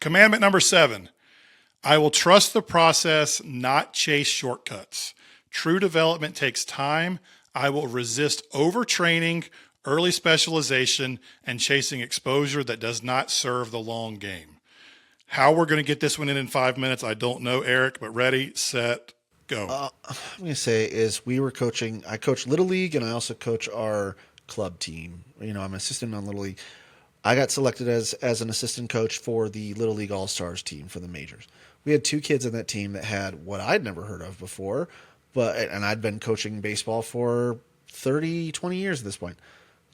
Commandment number 7, I will trust the process, not chase shortcuts. True development takes time. I will resist overtraining, early specialization, and chasing exposure that does not serve the long game. How we're going to get this one in 5 minutes, I don't know, Eric, but ready, set, go. I'm going to say is we were coaching. I coach Little League, and I also coach our club team. You know, I'm an assistant on Little League. I got selected as an assistant coach for the Little League All-Stars team for the majors. We had 2 kids on that team that had what I'd never heard of before, and I'd been coaching baseball for 30, 20 years at this point.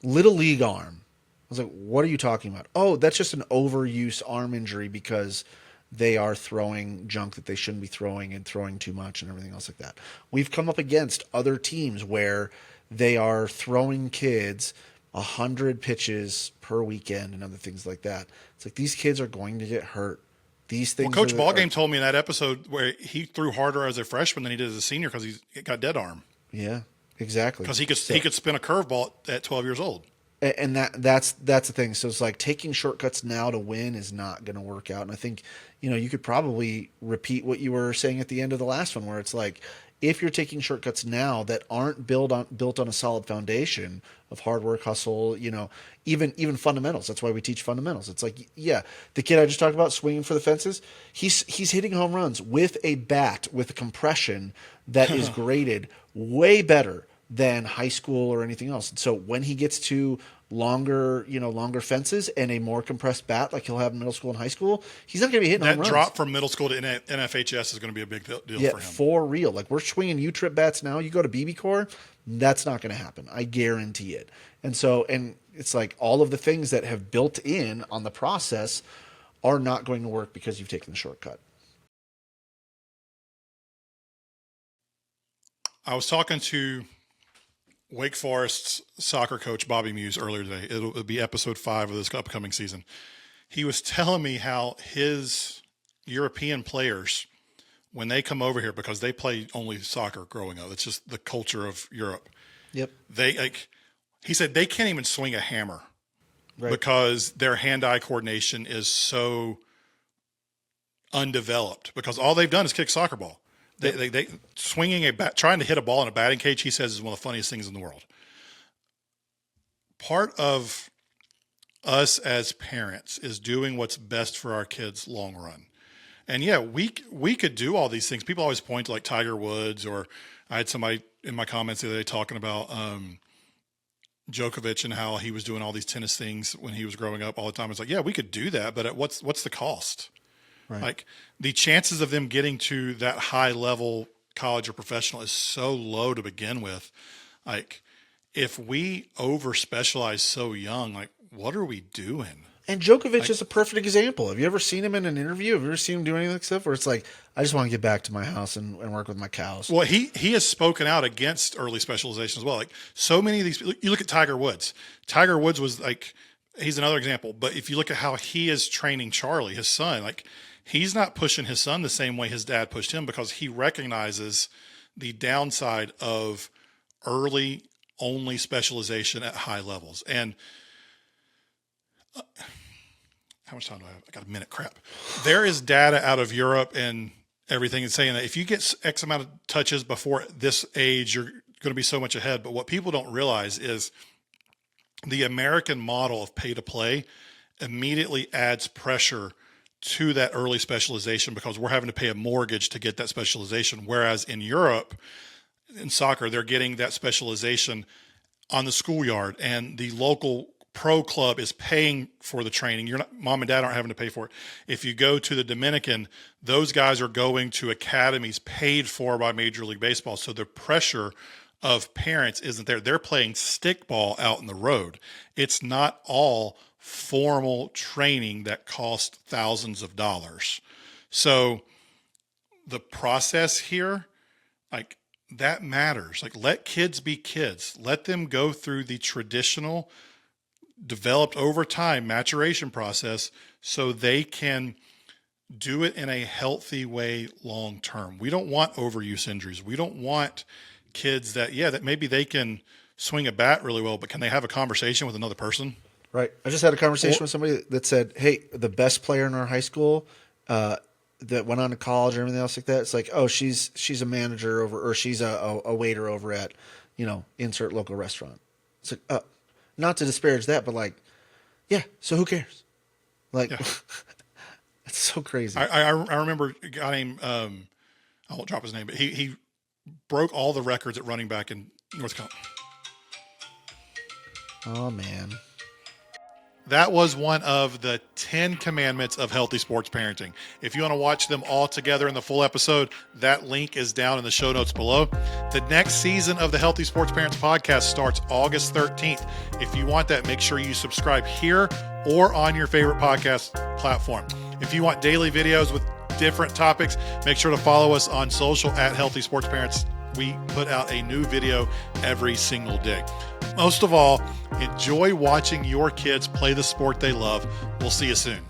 Little League arm. I was like, what are you talking about? Oh, that's just an overuse arm injury because they are throwing junk that they shouldn't be throwing and throwing too much and everything else like that. We've come up against other teams where they are throwing kids 100 pitches per weekend and other things like that. It's like these kids are going to get hurt. These things. Well, Coach Ballgame told me in that episode where he threw harder as a freshman than he did as a senior because he got dead arm. Yeah, exactly. Because he could spin a curveball at 12 years old. And that's the thing. So it's like taking shortcuts now to win is not going to work out. And I think, you know, you could probably repeat what you were saying at the end of the last one, where it's like, if you're taking shortcuts now that aren't built on a solid foundation of hard work, hustle, you know, even fundamentals. That's why we teach fundamentals. It's like, yeah, the kid I just talked about swinging for the fences, he's hitting home runs with a bat with a compression that is graded way better than high school or anything else. And so when he gets to longer fences and a more compressed bat like he'll have in middle school and high school, he's not going to be hitting home runs. That drop from middle school to NFHS is going to be a big deal for him. For real. Like we're swinging U-trip bats now. You go to BB Corps, that's not going to happen. I guarantee it. And it's like all of the things that have built in on the process are not going to work because you've taken the shortcut. I was talking to Wake Forest's soccer coach, Bobby Muse, earlier today. It'll be episode 5 of this upcoming season. He was telling me how his European players, when they come over here, because they play only soccer growing up, it's just the culture of Europe. Yep. He said they can't even swing a hammer because their hand-eye coordination is so undeveloped because all they've done is kick soccer ball. They swinging a bat, trying to hit a ball in a batting cage, he says, is one of the funniest things in the world. Part of us as parents is doing what's best for our kids long run. And yeah, we could do all these things. People always point to like Tiger Woods, or I had somebody in my comments the other day talking about Djokovic and how he was doing all these tennis things when he was growing up all the time. It's like, yeah, we could do that, but what's the cost? Right. Like the chances of them getting to that high level college or professional is so low to begin with. Like if we over specialize so young, like what are we doing? And Djokovic is a perfect example. Have you ever seen him in an interview? Have you ever seen him do anything like stuff where it's like, I just want to get back to my house and work with my cows? Well, he has spoken out against early specialization as well. Like so many of these, you look at Tiger Woods. Tiger Woods was like, he's another example. But if you look at how he is training Charlie, his son, like he's not pushing his son the same way his dad pushed him because he recognizes the downside of early only specialization at high levels. And how much time do I have? I got a minute. Crap. There is data out of Europe and everything that's saying that if you get X amount of touches before this age, you're going to be so much ahead. But what people don't realize is the American model of pay to play immediately adds pressure to that early specialization because we're having to pay a mortgage to get that specialization. Whereas in Europe, in soccer, they're getting that specialization on the schoolyard and the local pro club is paying for the training. Mom and dad aren't having to pay for it. If you go to the Dominican, those guys are going to academies paid for by Major League Baseball. So the pressure of parents isn't there. They're playing stickball out in the road. It's not all formal training that costs thousands of dollars. So the process here, like that matters. Like let kids be kids. Let them go through the traditional developed over time maturation process so they can do it in a healthy way long term. We don't want overuse injuries. We don't want kids that maybe they can swing a bat really well, but can they have a conversation with another person? Right. I just had a conversation with somebody that said, "Hey, the best player in our high school that went on to college or everything else like that, it's like, oh, she's a manager over, or she's a waiter over at, insert local restaurant." It's like, not to disparage that, but like, yeah. So who cares? Like, Yeah. it's so crazy. I remember a guy named I won't drop his name, but he broke all the records at running back in North Carolina. Oh man. That was one of the 10 commandments of healthy sports parenting. If you want to watch them all together in the full episode, that link is down in the show notes below. The next season of the Healthy Sports Parents podcast starts August 13th. If you want that, make sure you subscribe here or on your favorite podcast platform. If you want daily videos with different topics, make sure to follow us on social at Healthy Sports Parents. We put out a new video every single day. Most of all, enjoy watching your kids play the sport they love. We'll see you soon.